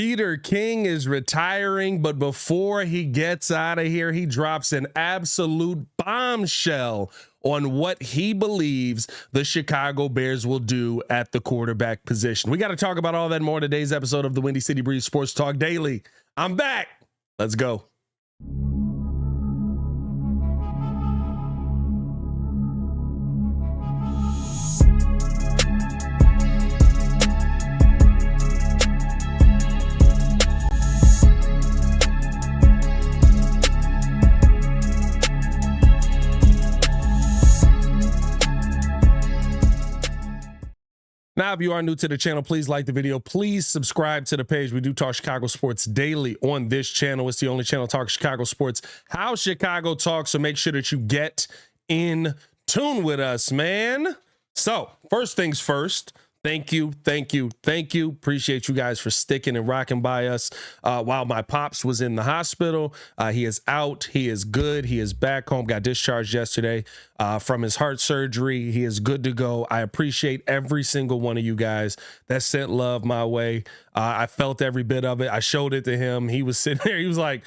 Peter King is retiring, but before he gets out of here, he drops an absolute bombshell on what he believes the Chicago Bears will do at the quarterback position. We got to talk about all that and more in today's episode of the Windy City Breeze Sports Talk Daily. I'm back. Let's go. Now, if you are new to the channel, please like the video. Please subscribe to the page. We do talk Chicago sports daily on this channel. It's the only channel talking Chicago sports, how Chicago talks. So make sure that you get in tune with us, man. So first things first. Thank you. Appreciate you guys for sticking and rocking by us while my pops was in the hospital. He is out. He is good. He is back home. Got discharged yesterday from his heart surgery. He is good to go. I appreciate every single one of you guys that sent love my way. I felt every bit of it. I showed it to him. He was sitting there. He was like,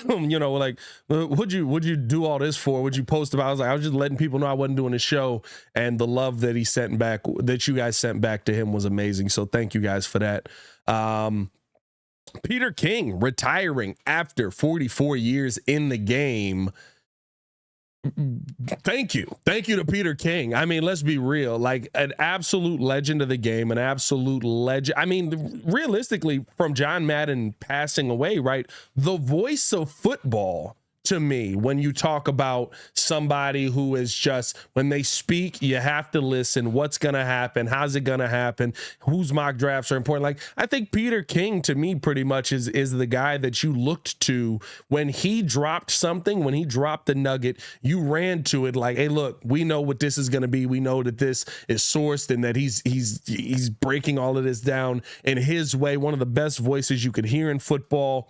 you know, like, what'd you do all this for? What'd you post about? I was just letting people know I wasn't doing the show, and the love that he sent back, that you guys sent back to him, was amazing. So thank you guys for that. Peter King retiring after 44 years in the game. Thank you to Peter King. I mean, let's be real, like an absolute legend of the game, an absolute legend. I mean, realistically, from John Madden passing away, right? The voice of football to me, when you talk about somebody who is just, when they speak, you have to listen. What's going to happen? How's it going to happen? Whose mock drafts are important? Like, I think Peter King, to me, pretty much is the guy that you looked to when he dropped something, when he dropped the nugget, you ran to it like, hey, look, we know what this is going to be. We know that this is sourced and that he's breaking all of this down in his way. One of the best voices you could hear in football,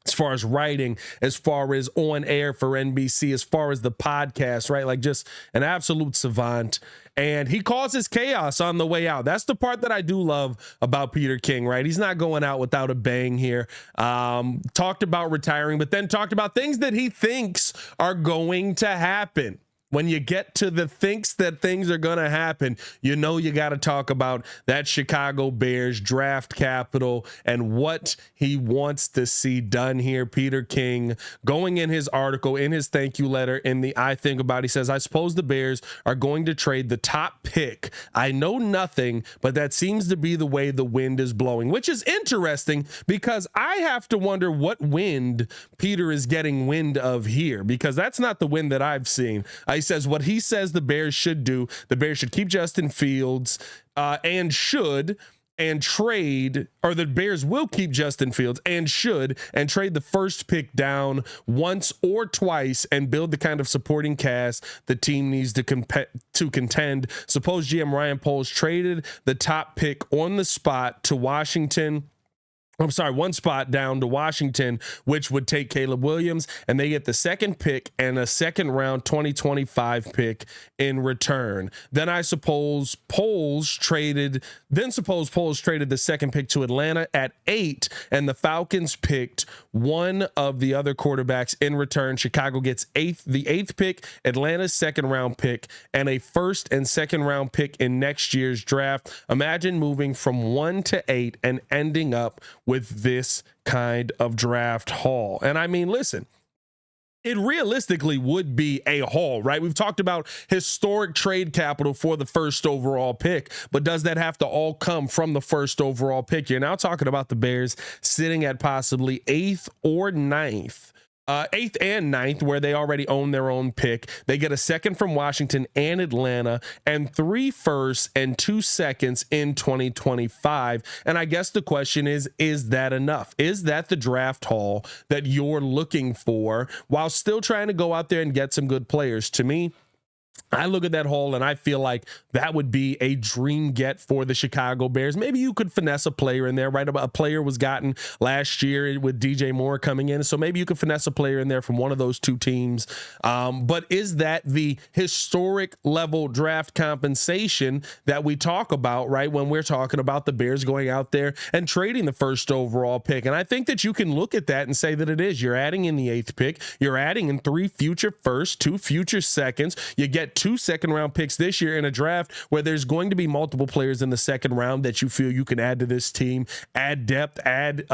as far as writing, as far as on air for NBC, as far as the podcast, right? Like, just an absolute savant. And he causes chaos on the way out. That's the part that I do love about Peter King, right? He's not going out without a bang here. Talked about retiring, but then talked about things that he thinks are going to happen. When you get to the thinks that things are going to happen, you know you got to talk about that Chicago Bears draft capital and what he wants to see done here. Peter King, going in his article, in his thank you letter, in the I Think About, he says, I suppose the Bears are going to trade the top pick. I know nothing, but that seems to be the way the wind is blowing, which is interesting because I have to wonder what wind Peter is getting wind of here, because that's not the wind that I've seen. He says what he says the Bears should do. The Bears should keep Justin Fields and trade, or the Bears will keep Justin Fields and trade the first pick down once or twice and build the kind of supporting cast the team needs to contend. Suppose GM Ryan Poles traded the top pick on the spot to Washington. I'm sorry, one spot down to Washington, which would take Caleb Williams, and they get the second pick and a second round 2025 pick in return. Then I suppose Poles traded the second pick to Atlanta at 8, and the Falcons picked one of the other quarterbacks in return. Chicago gets the eighth pick, Atlanta's second round pick, and a first and second round pick in next year's draft. Imagine moving from 1 to 8 and ending up with this kind of draft haul. And I mean, listen, it realistically would be a haul, right? We've talked about historic trade capital for the first overall pick, but does that have to all come from the first overall pick? You're now talking about the Bears sitting at possibly 8th or 9th. 8th and 9th, where they already own their own pick. They get a second from Washington and Atlanta, and 3 firsts and 2 seconds in 2025. And I guess the question is that enough? Is that the draft haul that you're looking for while still trying to go out there and get some good players? To me, I look at that haul and I feel like that would be a dream get for the Chicago Bears. Maybe you could finesse a player in there, right? A player was gotten last year with DJ Moore coming in. So maybe you could finesse a player in there from one of those two teams. But is that the historic level draft compensation that we talk about, right? When we're talking about the Bears going out there and trading the first overall pick. And I think that you can look at that and say that it is. You're adding in the 8th pick. You're adding in 3 future firsts, 2 future seconds. You get 2 second-round picks this year in a draft where there's going to be multiple players in the second round that you feel you can add to this team, add depth, add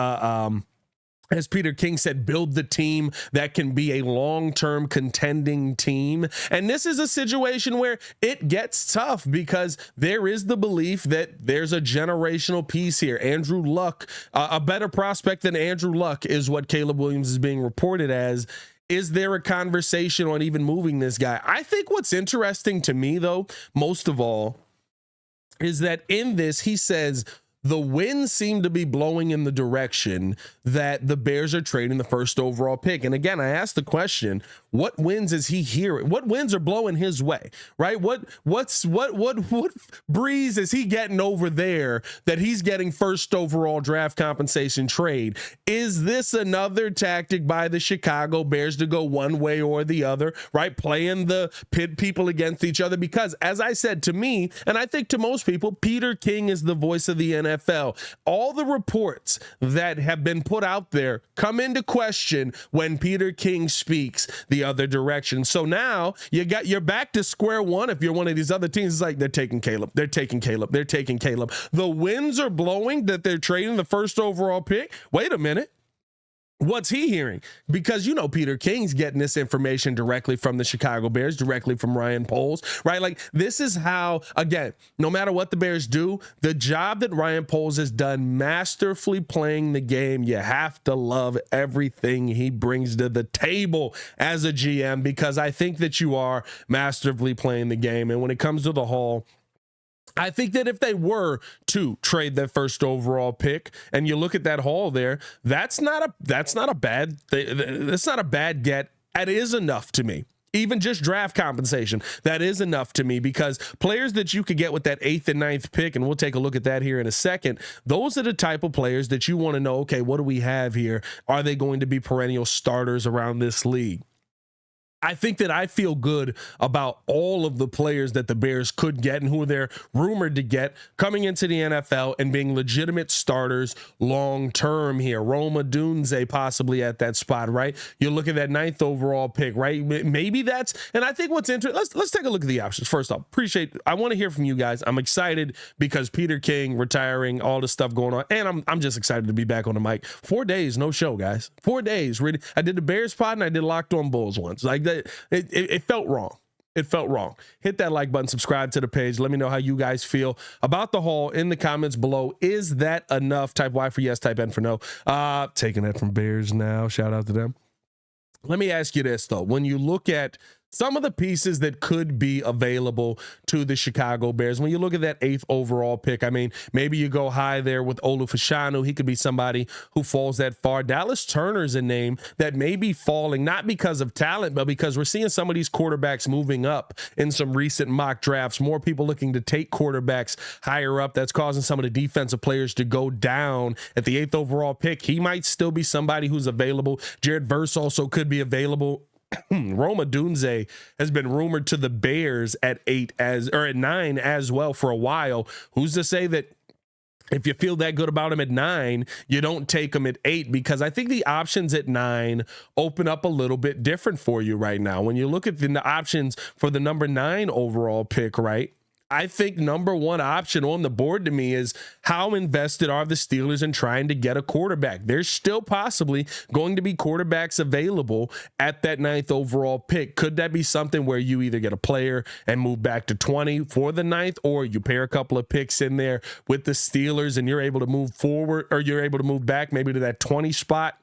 as Peter King said, build the team that can be a long-term contending team. And this is a situation where it gets tough because there is the belief that there's a generational piece here. Andrew Luck, a better prospect than Andrew Luck is what Caleb Williams is being reported as. Is there a conversation on even moving this guy? I think what's interesting to me, though, most of all, is that in this, he says, the winds seem to be blowing in the direction that the Bears are trading the first overall pick. And again, I asked the question, what winds is he hearing? What winds are blowing his way, right? What breeze is he getting over there that he's getting first overall draft compensation trade? Is this another tactic by the Chicago Bears to go one way or the other, right? Playing the pit people against each other? Because as I said, to me, and I think to most people, Peter King is the voice of the NFL. All the reports that have been put out there come into question when Peter King speaks the other direction. So now you're back to square one. If you're one of these other teams, it's like they're taking Caleb. They're taking Caleb. They're taking Caleb. The winds are blowing that they're trading the first overall pick. Wait a minute. What's he hearing? Because, you know, Peter King's getting this information directly from the Chicago Bears, directly from Ryan Poles, right? Like, this is how, again, no matter what the Bears do, the job that Ryan Poles has done masterfully playing the game, you have to love everything he brings to the table as a GM, because I think that you are masterfully playing the game. And when it comes to the haul, I think that if they were to trade that first overall pick, and you look at that haul there, that's not a bad get. It is enough to me. Even just draft compensation, that is enough to me, because players that you could get with that 8th and 9th pick, and we'll take a look at that here in a second, those are the type of players that you want to know, okay, what do we have here? Are they going to be perennial starters around this league? I think that I feel good about all of the players that the Bears could get and who they're rumored to get coming into the NFL and being legitimate starters long-term here. Rome Odunze possibly at that spot, right? You look at that 9th overall pick, right? Maybe that's, and I think what's interesting, let's take a look at the options. First off, I want to hear from you guys. I'm excited because Peter King retiring, all the stuff going on, and I'm just excited to be back on the mic. 4 days, no show, guys. 4 days, really. I did the Bears pod and I did Locked On Bulls once. Like that. It felt wrong. It felt wrong. Hit that like button, subscribe to the page. Let me know how you guys feel about the haul in the comments below. Is that enough? Type Y for yes, type N for no. Taking that from Bears now. Shout out to them. Let me ask you this, though. When you look at some of the pieces that could be available to the Chicago Bears, when you look at that 8th overall pick, I mean, maybe you go high there with Olufashanu. He could be somebody who falls that far. Dallas Turner's a name that may be falling, not because of talent, but because we're seeing some of these quarterbacks moving up in some recent mock drafts. More people looking to take quarterbacks higher up. That's causing some of the defensive players to go down at the 8th overall pick. He might still be somebody who's available. Jared Verse also could be available. Rome Odunze has been rumored to the Bears at 9 as well for a while. Who's to say that if you feel that good about him at 9, you don't take him at 8? Because I think the options at 9 open up a little bit different for you right now. When you look at the options for the number 9 overall pick, right? I think number one option on the board to me is how invested are the Steelers in trying to get a quarterback? There's still possibly going to be quarterbacks available at that 9th overall pick. Could that be something where you either get a player and move back to 20 for the 9th, or you pair a couple of picks in there with the Steelers and you're able to move forward, or you're able to move back maybe to that 20 spot?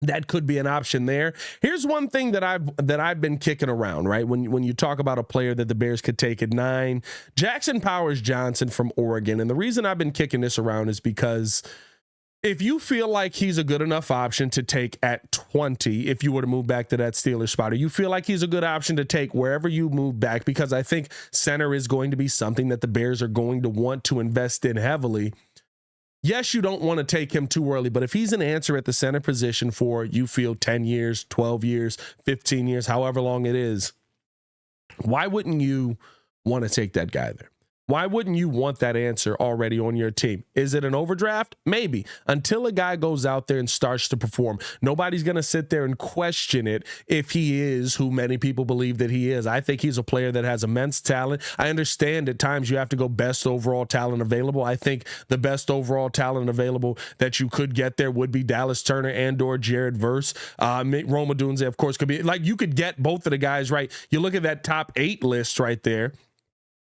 That could be an option there. Here's one thing that I've been kicking around, right? When you talk about a player that the Bears could take at 9, Jackson Powers Johnson from Oregon. And the reason I've been kicking this around is because If you feel like he's a good enough option to take at 20, if you were to move back to that Steelers spot, or you feel like he's a good option to take wherever you move back, because I think center is going to be something that the Bears are going to want to invest in heavily. Yes, you don't want to take him too early, but if he's an answer at the center position for, you feel, 10 years, 12 years, 15 years, however long it is, why wouldn't you want to take that guy there? Why wouldn't you want that answer already on your team? Is it an overdraft? Maybe. Until a guy goes out there and starts to perform, nobody's going to sit there and question it if he is who many people believe that he is. I think he's a player that has immense talent. I understand at times you have to go best overall talent available. I think the best overall talent available that you could get there would be Dallas Turner and or Jared Verse. Rome Odunze, of course, could be. Like, you could get both of the guys right. You look at that top 8 list right there.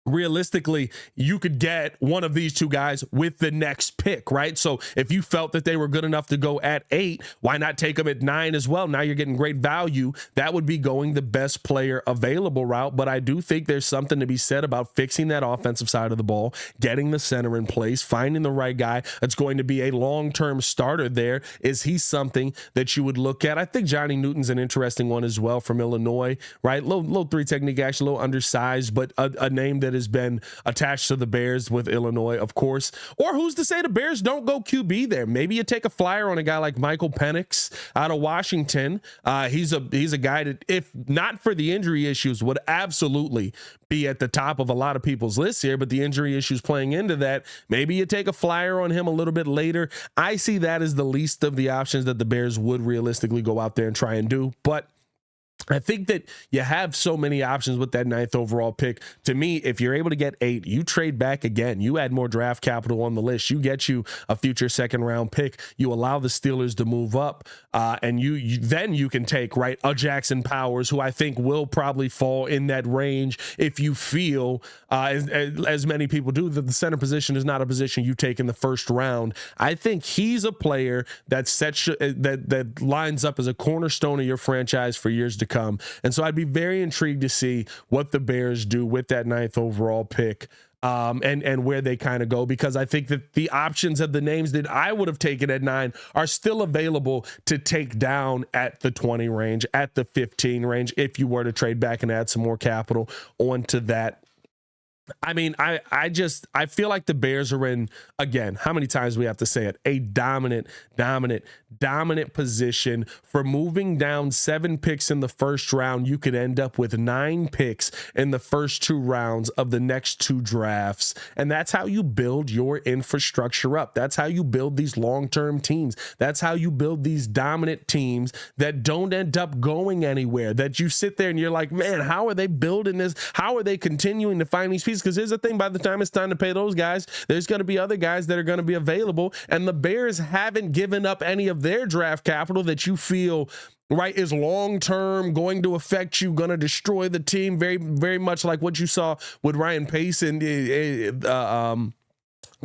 Realistically, you could get one of these two guys with the next pick, right? So if you felt that they were good enough to go at 8, why not take them at 9 as well? Now you're getting great value. That would be going the best player available route. But I do think there's something to be said about fixing that offensive side of the ball, getting the center in place, finding the right guy that's going to be a long-term starter there. Is he something that you would look at? I think Johnny Newton's an interesting one as well from Illinois, right? Low 3 technique, actually a little undersized, but a name that has been attached to the Bears with Illinois, of course. Or who's to say the Bears don't go QB there? Maybe you take a flyer on a guy like Michael Penix out of Washington. He's a guy that, if not for the injury issues, would absolutely be at the top of a lot of people's lists here, but the injury issues playing into that, maybe you take a flyer on him a little bit later. I see that as the least of the options that the Bears would realistically go out there and try and do. But I think that you have so many options with that 9th overall pick. To me, if you're able to get 8, you trade back again. You add more draft capital on the list. You get you a future second round pick. You allow the Steelers to move up, and then you can take, right, a Jackson Powers, who I think will probably fall in that range if you feel, as many people do, that the center position is not a position you take in the first round. I think he's a player that that lines up as a cornerstone of your franchise for years to come. And so I'd be very intrigued to see what the Bears do with that 9th overall pick, and where they kind of go, because I think that the options of the names that I would have taken at 9 are still available to take down at the 20 range, at the 15 range, if you were to trade back and add some more capital onto that. I mean, I feel like the Bears are in, again, how many times we have to say it, a dominant position for moving down 7 picks in the first round. You could end up with 9 picks in the first 2 rounds of the next 2 drafts. And that's how you build your infrastructure up. That's how you build these long-term teams. That's how you build these dominant teams that don't end up going anywhere, that you sit there and you're like, man, how are they building this? How are they continuing to find these pieces? Because here's the thing, by the time it's time to pay those guys, there's going to be other guys that are going to be available, and the Bears haven't given up any of their draft capital that you feel, right, is long-term, going to affect you, going to destroy the team, very, very much like what you saw with Ryan Pace and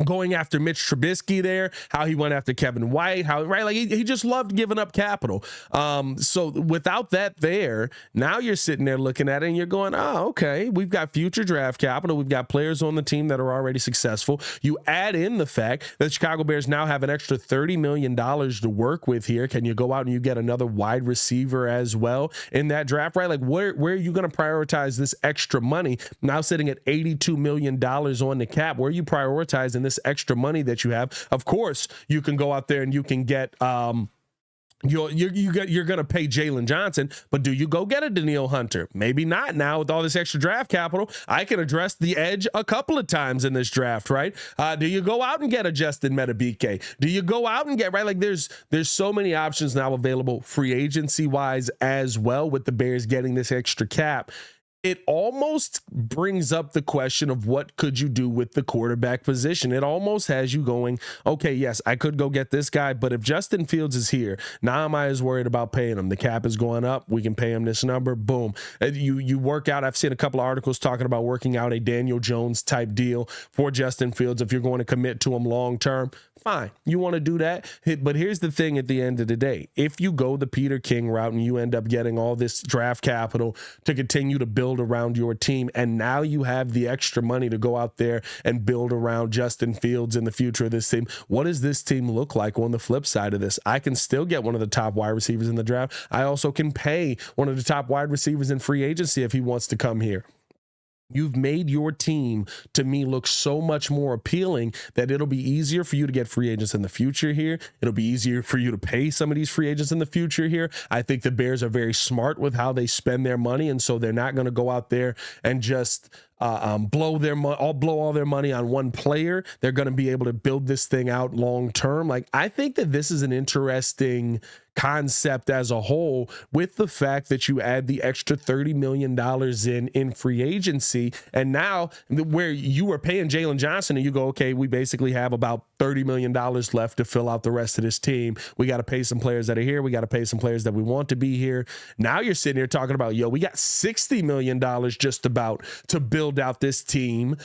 going after Mitch Trubisky there, how he went after Kevin White, how, right, like he just loved giving up capital. So without that there, now you're sitting there looking at it and you're going, oh, okay, we've got future draft capital. We've got players on the team that are already successful. You add in the fact that Chicago Bears now have an extra $30 million to work with here. Can you go out and you get another wide receiver as well in that draft, right? Like where are you going to prioritize this extra money? Now sitting at $82 million on the cap, where are you prioritizing this extra money that you have? Of course, you can go out there and you can get you're going to pay Jalen Johnson, but do you go get a Danielle Hunter? Maybe not. Now with all this extra draft capital, I can address the edge a couple of times in this draft, right? Do you go out and get a Justin Metabike? Do you go out and get, right? Like there's so many options now available free agency wise as well, with the Bears getting this extra cap. It almost brings up the question of what could you do with the quarterback position. It almost has you going, okay, yes, I could go get this guy, but if Justin Fields is here, now am I as worried about paying him? The cap is going up. We can pay him this number. Boom. You work out. I've seen a couple of articles talking about working out a Daniel Jones type deal for Justin Fields if you're going to commit to him long term. Fine. You want to do that? But here's the thing at the end of the day. If you go the Peter King route and you end up getting all this draft capital to continue to build build around your team. And now you have the extra money to go out there and build around Justin Fields in the future of this team. What does this team look like on the flip side of this? I can still get one of the top wide receivers in the draft. I also can pay one of the top wide receivers in free agency if he wants to come here. You've made your team, to me, look so much more appealing that it'll be easier for you to get free agents in the future here. It'll be easier for you to pay some of these free agents in the future here. I think the Bears are very smart with how they spend their money, and so they're not going to go out there and just blow all their money on one player. They're going to be able to build this thing out long term. Like, I think that this is an interesting concept as a whole, with the fact that you add the extra $30 million in free agency. And now where you were paying Jalen Johnson and you go, okay, we basically have about $30 million left to fill out the rest of this team. We got to pay some players that are here. We got to pay some players that we want to be here. Now you're sitting here talking about, we got $60 million just about to build out this team.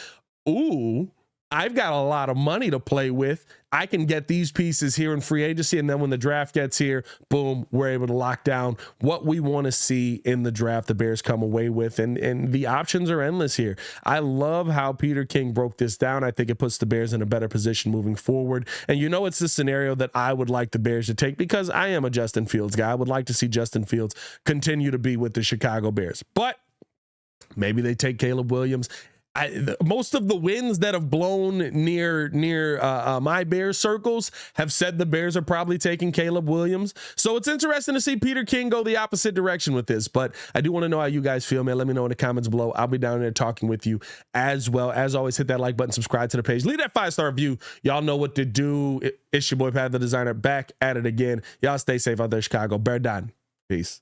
Ooh, I've got a lot of money to play with. I can get these pieces here in free agency, and then when the draft gets here, boom, we're able to lock down what we want to see in the draft the Bears come away with, and the options are endless here. I love how Peter King broke this down. I think it puts the Bears in a better position moving forward, and it's the scenario that I would like the Bears to take, because I am a Justin Fields guy. I would like to see Justin Fields continue to be with the Chicago Bears, but maybe they take Caleb Williams. Most of the winds that have blown near my Bears circles have said the Bears are probably taking Caleb Williams. So it's interesting to see Peter King go the opposite direction with this. But I do want to know how you guys feel, man. Let me know in the comments below. I'll be down there talking with you as well. As always, hit that like button, subscribe to the page, leave that 5-star review. Y'all know what to do. It's your boy Pat the Designer, back at it again. Y'all stay safe out there, Chicago. Bear down. Peace.